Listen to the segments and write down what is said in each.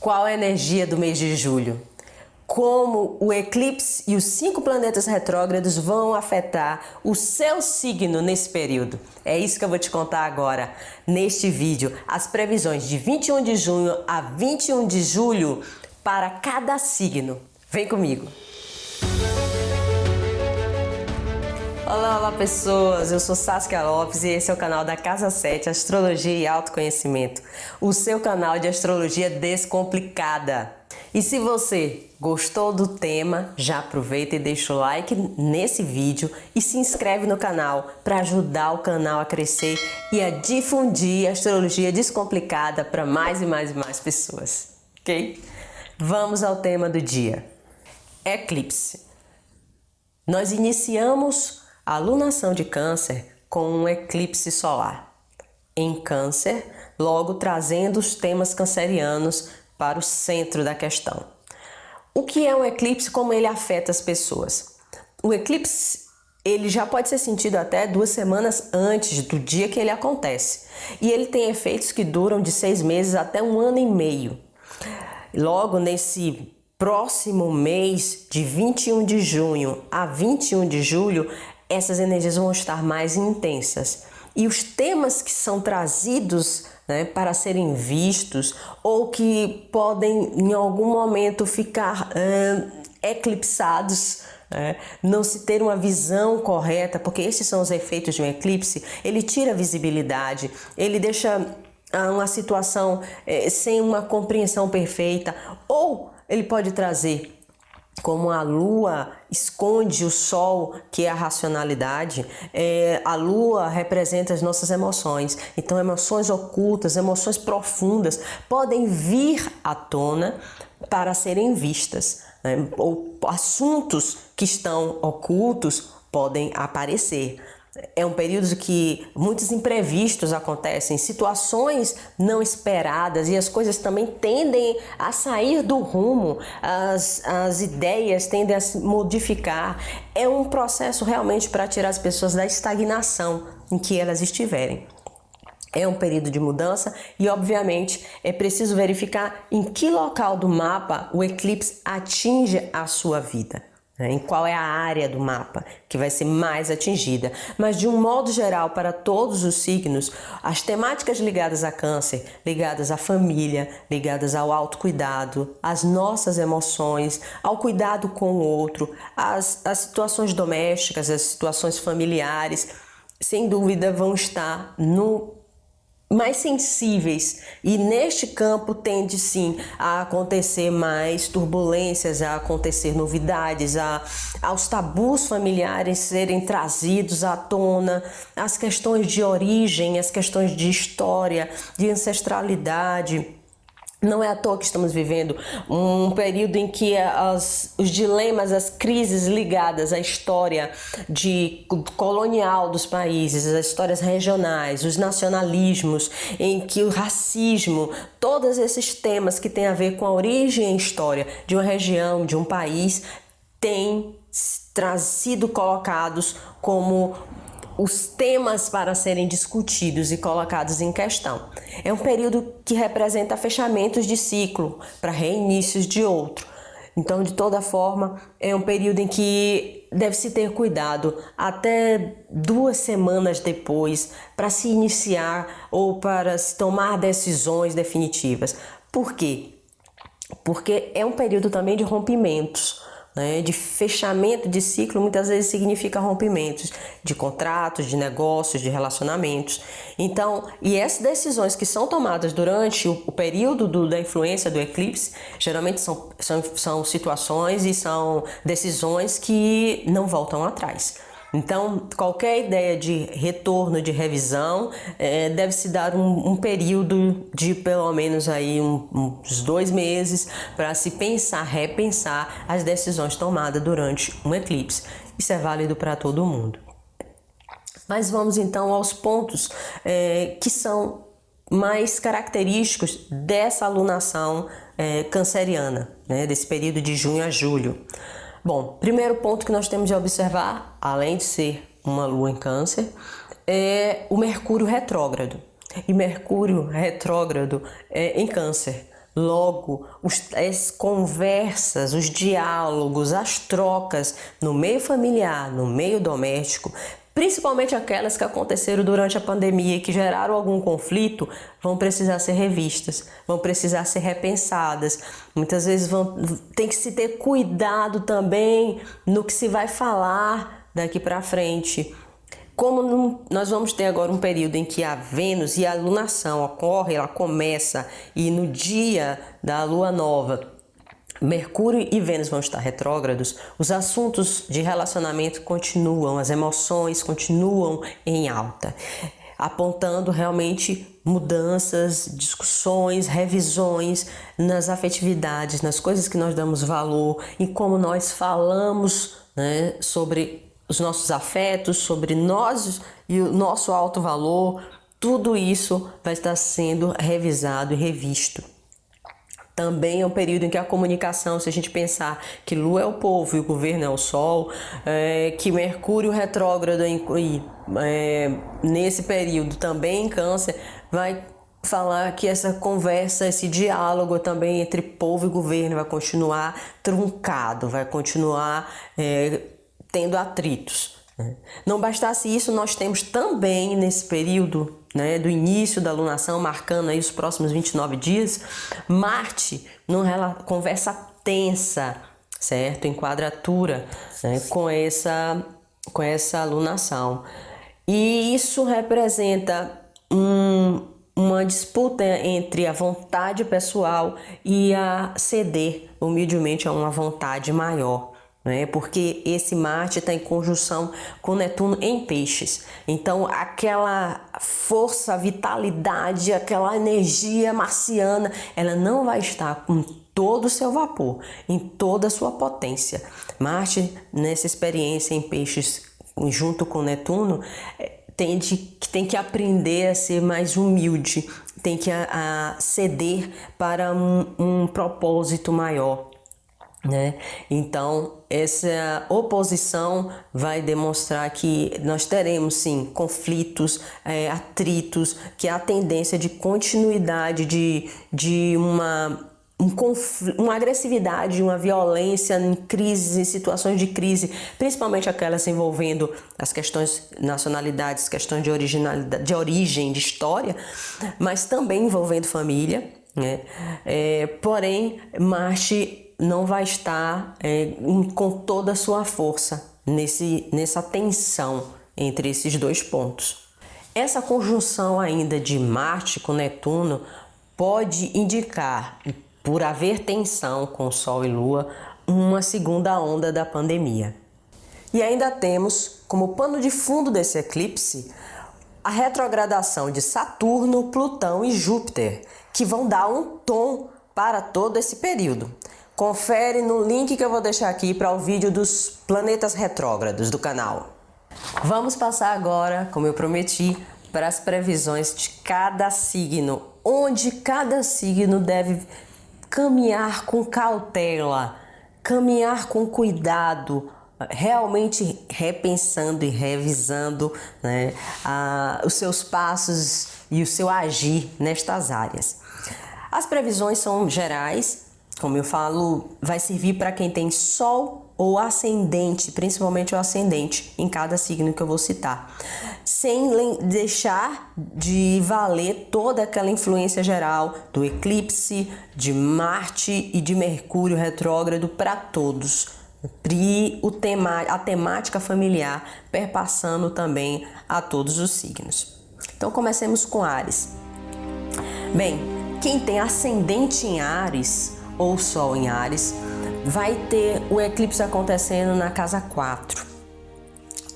Qual a energia do mês de julho? Como o eclipse e os 5 planetas retrógrados vão afetar o seu signo nesse período? É isso que eu vou te contar agora, neste vídeo. As previsões de 21 de junho a 21 de julho para cada signo. Vem comigo! Olá pessoas, eu sou Saskia Lopes e esse é o canal da Casa 7, Astrologia e Autoconhecimento, o seu canal de astrologia descomplicada. E se você gostou do tema, já aproveita e deixa o like nesse vídeo e se inscreve no canal para ajudar o canal a crescer e a difundir a astrologia descomplicada para mais e mais e mais pessoas, ok? Vamos ao tema do dia. Eclipse. Nós iniciamos a lunação de Câncer com um eclipse solar em Câncer, logo trazendo os temas cancerianos para o centro da questão. O que é um eclipse? Como ele afeta as pessoas? O eclipse ele já pode ser sentido até 2 semanas antes do dia que ele acontece. E ele tem efeitos que duram de 6 meses até 1 ano e meio. Logo nesse próximo mês, de 21 de junho a 21 de julho, essas energias vão estar mais intensas. E os temas que são trazidos para serem vistos ou que podem em algum momento ficar eclipsados, não se ter uma visão correta, porque esses são os efeitos de um eclipse. Ele tira a visibilidade, ele deixa uma situação sem uma compreensão perfeita, ou ele pode trazer, como a lua esconde o sol, que é a racionalidade, a lua representa as nossas emoções. Então, emoções ocultas, emoções profundas podem vir à tona para serem vistas, ou assuntos que estão ocultos podem aparecer. É um período que muitos imprevistos acontecem, situações não esperadas e as coisas também tendem a sair do rumo, as ideias tendem a se modificar. É um processo realmente para tirar as pessoas da estagnação em que elas estiverem. É um período de mudança e, obviamente, é preciso verificar em que local do mapa o eclipse atinge a sua vida. Em qual é a área do mapa que vai ser mais atingida. Mas de um modo geral, para todos os signos, as temáticas ligadas a Câncer, ligadas à família, ligadas ao autocuidado, às nossas emoções, ao cuidado com o outro, as situações domésticas, as situações familiares, sem dúvida vão estar mais sensíveis, e neste campo tende sim a acontecer mais turbulências, a acontecer novidades, aos tabus familiares serem trazidos à tona, as questões de origem, as questões de história, de ancestralidade. Não é à toa que estamos vivendo um período em que os dilemas, as crises ligadas à história colonial dos países, as histórias regionais, os nacionalismos, em que o racismo, todos esses temas que têm a ver com a origem e história de uma região, de um país, têm sido colocados como os temas para serem discutidos e colocados em questão. É um período que representa fechamentos de ciclo para reinícios de outro. Então, de toda forma, é um período em que deve-se ter cuidado até 2 semanas depois para se iniciar ou para se tomar decisões definitivas. Por quê? Porque é um período também de rompimentos. De fechamento de ciclo muitas vezes significa rompimentos de contratos, de negócios, de relacionamentos. Então, e essas decisões que são tomadas durante o período da influência do eclipse, geralmente são situações e são decisões que não voltam atrás. Então, qualquer ideia de retorno, de revisão, deve-se dar um período de pelo menos aí uns 2 meses para se pensar, repensar as decisões tomadas durante um eclipse. Isso é válido para todo mundo. Mas vamos então aos pontos que são mais característicos dessa alunação canceriana, desse período de junho a julho. Bom, primeiro ponto que nós temos de observar, além de ser uma lua em Câncer, é o Mercúrio retrógrado. E Mercúrio retrógrado em Câncer Logo, as conversas, os diálogos, as trocas no meio familiar, no meio doméstico, principalmente aquelas que aconteceram durante a pandemia e que geraram algum conflito, vão precisar ser revistas, vão precisar ser repensadas. Muitas vezes tem que se ter cuidado também no que se vai falar daqui para frente. Como nós vamos ter agora um período em que a Vênus e a lunação ocorre, ela começa, e no dia da lua nova, Mercúrio e Vênus vão estar retrógrados, os assuntos de relacionamento continuam, as emoções continuam em alta, apontando realmente mudanças, discussões, revisões nas afetividades, nas coisas que nós damos valor, em como nós falamos, né, sobre os nossos afetos, sobre nós e o nosso alto valor. Tudo isso vai estar sendo revisado e revisto. Também é um período em que a comunicação, se a gente pensar que Lua é o povo e o governo é o Sol, que Mercúrio retrógrado nesse período também em Câncer, vai falar que essa conversa, esse diálogo também entre povo e governo vai continuar truncado, vai continuar tendo atritos. Não bastasse isso, nós temos também nesse período, né, do início da lunação, marcando aí os próximos 29 dias, Marte numa conversa tensa, certo? Em quadratura, né, com essa lunação. E isso representa uma disputa entre a vontade pessoal e a ceder humildemente a uma vontade maior. Porque esse Marte está em conjunção com Netuno em Peixes. Então, aquela força, vitalidade, aquela energia marciana, ela não vai estar com todo o seu vapor, em toda a sua potência. Marte, nessa experiência em Peixes, junto com Netuno, tem que aprender a ser mais humilde, tem que ceder para um propósito maior. Então, essa oposição vai demonstrar que nós teremos sim conflitos, atritos, que há tendência de continuidade de uma agressividade, uma violência em crises, em situações de crise, principalmente aquelas envolvendo as questões nacionalidades, questões de originalidade, de origem, de história, mas também envolvendo família, porém, Marte não vai estar com toda a sua força nessa tensão entre esses dois pontos. Essa conjunção ainda de Marte com Netuno pode indicar, por haver tensão com Sol e Lua, uma segunda onda da pandemia. E ainda temos, como pano de fundo desse eclipse, a retrogradação de Saturno, Plutão e Júpiter, que vão dar um tom para todo esse período. Confere no link que eu vou deixar aqui para o vídeo dos planetas retrógrados do canal. Vamos passar agora, como eu prometi, para as previsões de cada signo, onde cada signo deve caminhar com cautela, caminhar com cuidado, realmente repensando e revisando, né, os seus passos e o seu agir nestas áreas. As previsões são gerais. Como eu falo, vai servir para quem tem Sol ou Ascendente, principalmente o Ascendente, em cada signo que eu vou citar. Sem deixar de valer toda aquela influência geral do eclipse, de Marte e de Mercúrio retrógrado para todos. E a temática familiar perpassando também a todos os signos. Então comecemos com Áries. Bem, quem tem Ascendente em Áries ou Sol em Áries, vai ter o eclipse acontecendo na casa 4.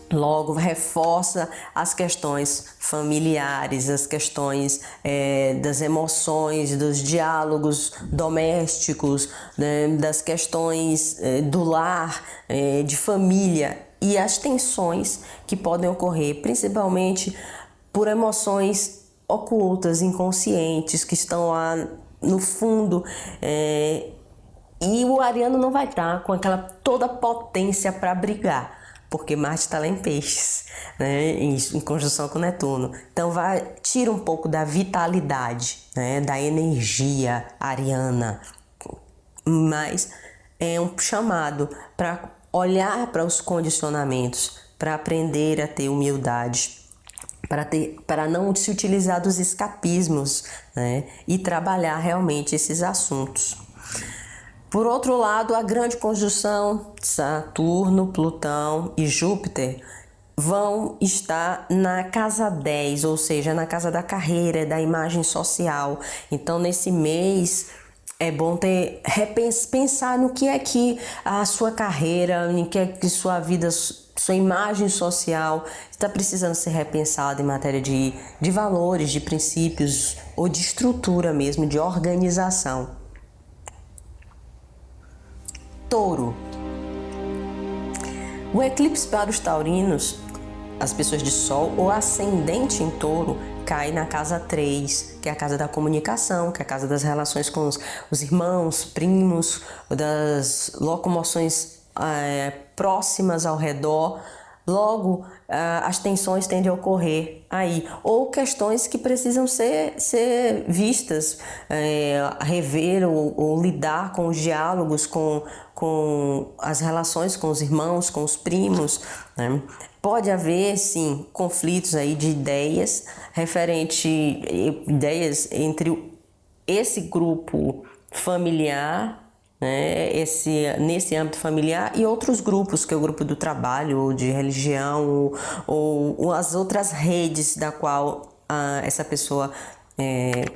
Logo, reforça as questões familiares, as questões das emoções, dos diálogos domésticos, né, das questões do lar, de família e as tensões que podem ocorrer, principalmente por emoções ocultas, inconscientes, que estão lá no fundo, e o ariano não vai estar com aquela toda potência para brigar, porque Marte está lá em Peixes, né, em conjunção com Netuno. Então tira um pouco da vitalidade, né, da energia ariana, mas é um chamado para olhar para os condicionamentos, para aprender a ter humildade, para não se utilizar dos escapismos, né, e trabalhar realmente esses assuntos. Por outro lado, a grande conjunção Saturno, Plutão e Júpiter vão estar na casa 10, ou seja, na casa da carreira, da imagem social. Então, nesse mês, é bom pensar no que é que a sua carreira, no que é que sua vida, sua imagem social está precisando ser repensada em matéria de valores, de princípios ou de estrutura mesmo, de organização. Touro. O eclipse para os taurinos, as pessoas de Sol ou ascendente em Touro, cai na casa 3, que é a casa da comunicação, que é a casa das relações com os irmãos, primos, das locomoções próximas ao redor. Logo, as tensões tendem a ocorrer aí, ou questões que precisam ser vistas, rever ou lidar com os diálogos, com as relações com os irmãos, com os primos, né? Pode haver, sim, conflitos aí de ideias ideias entre esse grupo familiar, né, nesse âmbito familiar e outros grupos, que é o grupo do trabalho, ou de religião, ou as outras redes da qual essa pessoa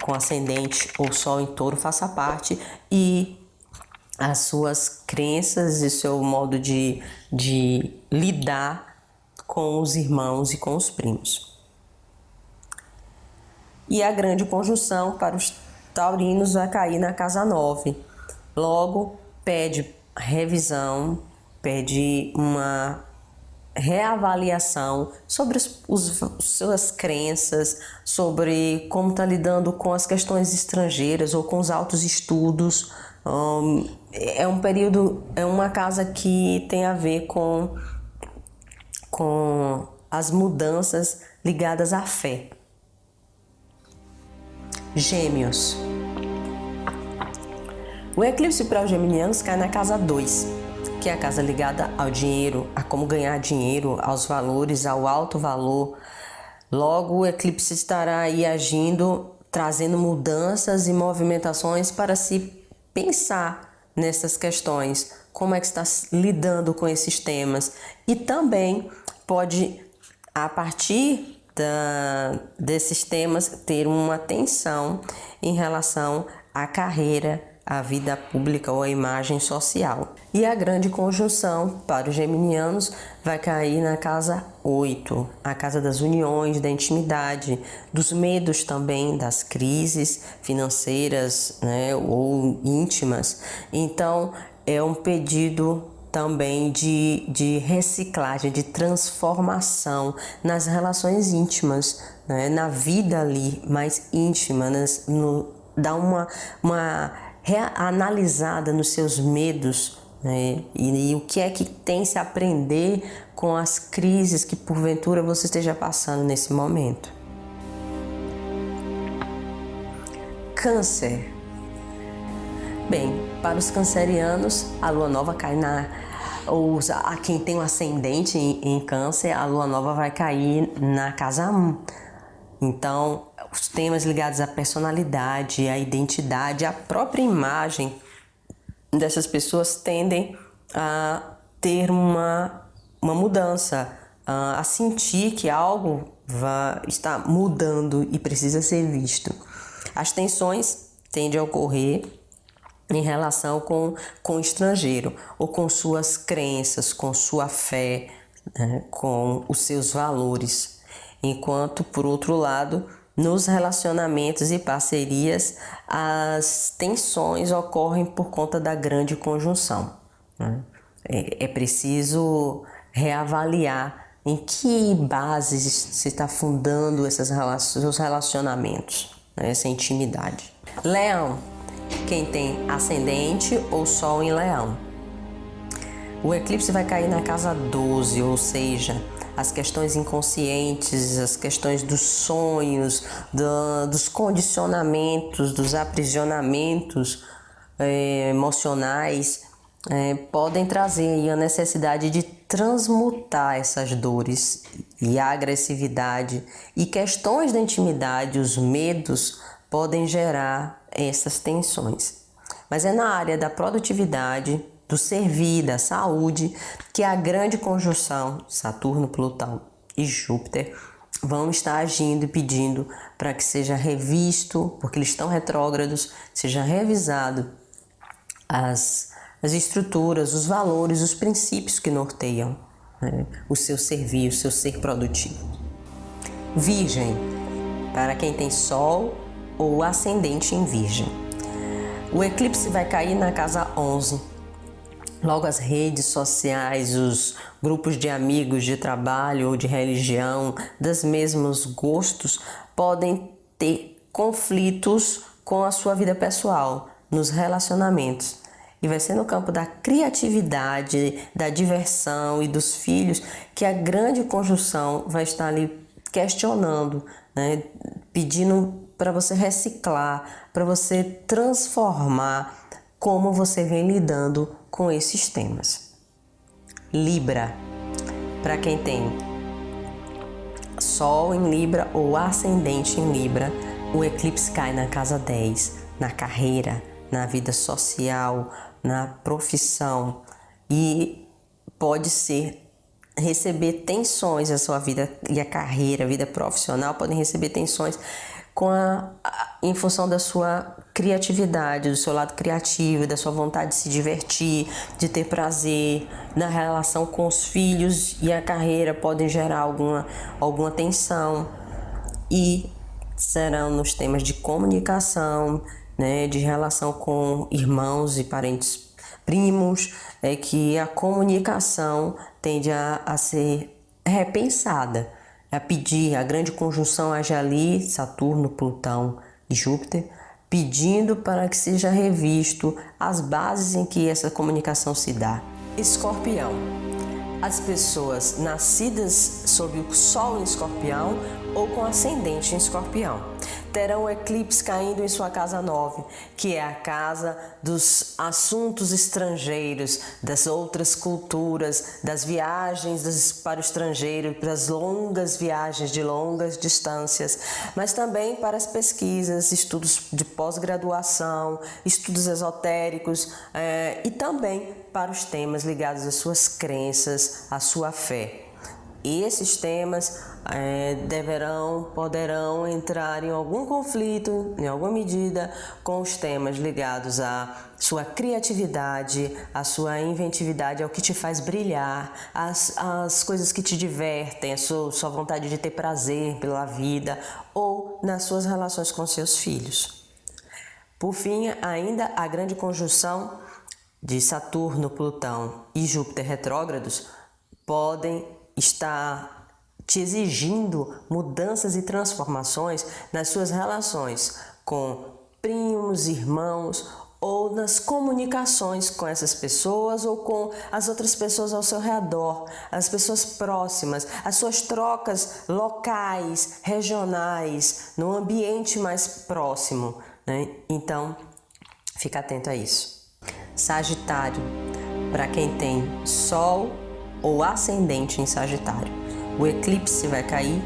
com ascendente ou Sol em Touro faça parte, e as suas crenças e seu modo de lidar com os irmãos e com os primos. E a grande conjunção para os taurinos vai cair na casa 9. Logo, pede revisão, pede uma reavaliação sobre suas crenças, sobre como está lidando com as questões estrangeiras ou com os altos estudos. É um período, é uma casa que tem a ver com as mudanças ligadas à fé. Gêmeos. O eclipse para os geminianos cai na casa 2, que é a casa ligada ao dinheiro, a como ganhar dinheiro, aos valores, ao alto valor. Logo, o eclipse estará aí agindo, trazendo mudanças e movimentações para se pensar nessas questões, como é que está lidando com esses temas. E também pode, a partir desses temas, ter uma atenção em relação à carreira, a vida pública ou a imagem social. E a grande conjunção para os geminianos vai cair na casa 8, a casa das uniões, da intimidade, dos medos também, das crises financeiras, né, ou íntimas. Então, é um pedido também de reciclagem, de transformação nas relações íntimas, né, na vida ali mais íntima, dá uma analisada nos seus medos, né? E o que é que tem se aprender com as crises que porventura você esteja passando nesse momento. Câncer. Bem, para os cancerianos, a lua nova cai a quem tem um ascendente em Câncer, a lua nova vai cair na casa 1. Então, os temas ligados à personalidade, à identidade, à própria imagem dessas pessoas tendem a ter uma mudança, a sentir que algo está mudando e precisa ser visto. As tensões tendem a ocorrer em relação com o estrangeiro, ou com suas crenças, com sua fé, né, com os seus valores. Enquanto, por outro lado, nos relacionamentos e parcerias, as tensões ocorrem por conta da grande conjunção, né? É preciso reavaliar em que bases se está fundando os relacionamentos, né, essa intimidade. Leão, quem tem ascendente ou Sol em Leão. O eclipse vai cair na casa 12, ou seja, as questões inconscientes, as questões dos sonhos, dos condicionamentos, dos aprisionamentos emocionais, podem trazer aí a necessidade de transmutar essas dores e a agressividade, e questões da intimidade, os medos podem gerar essas tensões. Mas é na área da produtividade, do servir, da saúde, que a grande conjunção Saturno, Plutão e Júpiter vão estar agindo e pedindo para que seja revisto, porque eles estão retrógrados, seja revisado as estruturas, os valores, os princípios que norteiam, né, o seu servir, o seu ser produtivo. Virgem, para quem tem Sol ou ascendente em Virgem. O eclipse vai cair na casa 11. Logo, as redes sociais, os grupos de amigos de trabalho ou de religião, dos mesmos gostos, podem ter conflitos com a sua vida pessoal, nos relacionamentos. E vai ser no campo da criatividade, da diversão e dos filhos que a grande conjunção vai estar ali questionando, né? Pedindo para você reciclar, para você transformar como você vem lidando com esses temas. Libra, para quem tem Sol em Libra ou ascendente em Libra, o eclipse cai na casa 10, na carreira, na vida social, na profissão, e pode ser receber tensões. A sua vida e a carreira, a vida profissional podem receber tensões em função da sua criatividade, do seu lado criativo, da sua vontade de se divertir, de ter prazer. Na relação com os filhos e a carreira podem gerar alguma tensão, e serão nos temas de comunicação, né, de relação com irmãos e parentes primos, que a comunicação tende a ser repensada, a pedir. A grande conjunção age ali, Saturno, Plutão e Júpiter, pedindo para que seja revisto as bases em que essa comunicação se dá. Escorpião. As pessoas nascidas sob o Sol em Escorpião ou com ascendente em Escorpião terão o eclipse caindo em sua casa 9, que é a casa dos assuntos estrangeiros, das outras culturas, das viagens para o estrangeiro, das longas viagens de longas distâncias, mas também para as pesquisas, estudos de pós-graduação, estudos esotéricos, e também para os temas ligados às suas crenças, à sua fé. E esses temas poderão entrar em algum conflito, em alguma medida, com os temas ligados à sua criatividade, à sua inventividade, ao que te faz brilhar, às coisas que te divertem, a sua vontade de ter prazer pela vida, ou nas suas relações com seus filhos. Por fim, ainda a grande conjunção de Saturno, Plutão e Júpiter retrógrados podem está te exigindo mudanças e transformações nas suas relações com primos, irmãos, ou nas comunicações com essas pessoas ou com as outras pessoas ao seu redor, as pessoas próximas, as suas trocas locais, regionais, no ambiente mais próximo, né? Então, fica atento a isso. Sagitário, para quem tem Sol ou ascendente em Sagitário. O eclipse vai cair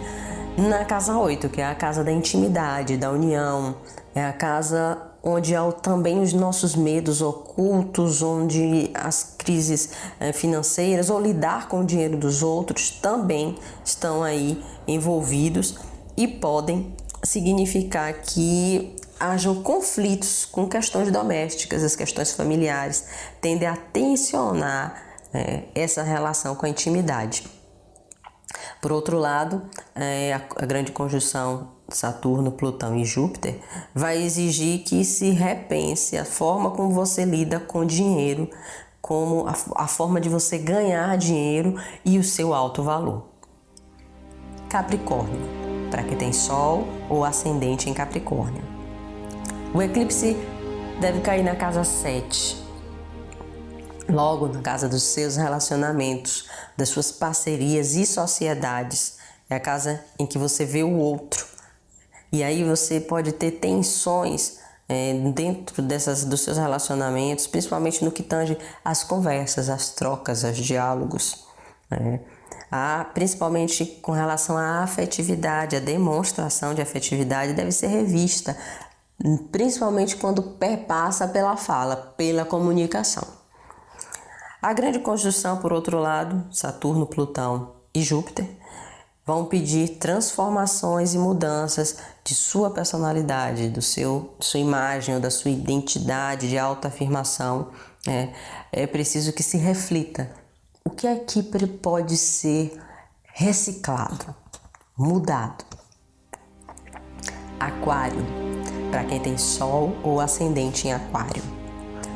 na casa 8, que é a casa da intimidade, da união, é a casa onde há também os nossos medos ocultos, onde as crises financeiras ou lidar com o dinheiro dos outros também estão aí envolvidos, e podem significar que hajam conflitos com questões domésticas, as questões familiares tendem a tensionar essa relação com a intimidade. Por outro lado, a grande conjunção Saturno, Plutão e Júpiter vai exigir que se repense a forma como você lida com o dinheiro, como a forma de você ganhar dinheiro e o seu alto valor. Capricórnio, para quem tem Sol ou ascendente em Capricórnio. O eclipse deve cair na casa 7, Logo, na casa dos seus relacionamentos, das suas parcerias e sociedades, é a casa em que você vê o outro. E aí você pode ter tensões dentro dos seus relacionamentos, principalmente no que tange às conversas, às trocas, aos diálogos, né? Principalmente com relação à afetividade, a demonstração de afetividade deve ser revista, principalmente quando perpassa pela fala, pela comunicação. A grande conjunção, por outro lado, Saturno, Plutão e Júpiter, vão pedir transformações e mudanças de sua personalidade, sua imagem ou da sua identidade de autoafirmação. É preciso que se reflita o que aqui pode ser reciclado, mudado. Aquário, para quem tem Sol ou Ascendente em Aquário.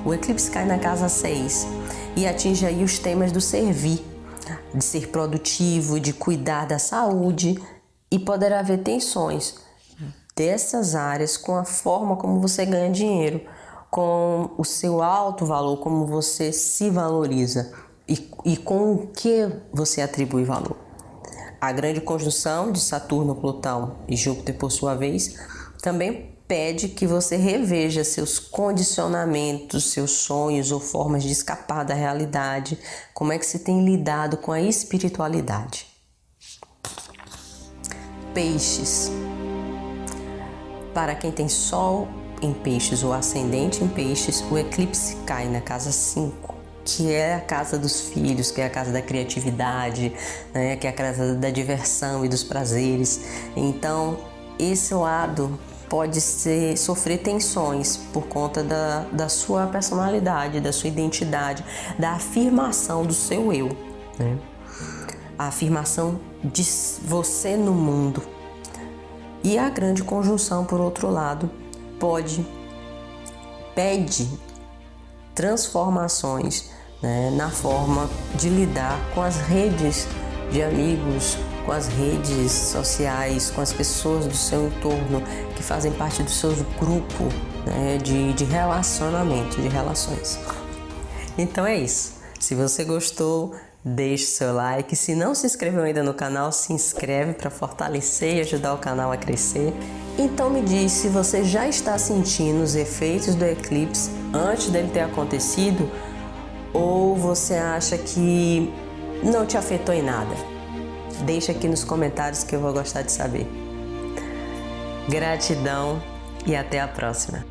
O eclipse cai na casa 6 e atinge aí os temas do servir, de ser produtivo, de cuidar da saúde, e poderá haver tensões dessas áreas com a forma como você ganha dinheiro, com o seu alto valor, como você se valoriza e com o que você atribui valor. A grande conjunção de Saturno, Plutão e Júpiter, por sua vez, também pede que você reveja seus condicionamentos, seus sonhos ou formas de escapar da realidade, como é que você tem lidado com a espiritualidade. Peixes. Para quem tem Sol em Peixes ou Ascendente em Peixes, o eclipse cai na casa 5, que é a casa dos filhos, que é a casa da criatividade, né? Que é a casa da diversão e dos prazeres. Então, esse lado pode sofrer tensões por conta da sua personalidade, da sua identidade, da afirmação do seu eu, né? A afirmação de você no mundo. E a grande conjunção, por outro lado, pede transformações, né, na forma de lidar com as redes de amigos, com as redes sociais, com as pessoas do seu entorno que fazem parte do seu grupo, né, de relacionamento, de relações. Então é isso. Se você gostou, deixe seu like. Se não se inscreveu ainda no canal, se inscreve para fortalecer e ajudar o canal a crescer. Então me diz se você já está sentindo os efeitos do eclipse antes dele ter acontecido, ou você acha que não te afetou em nada. Deixa aqui nos comentários que eu vou gostar de saber. Gratidão e até a próxima.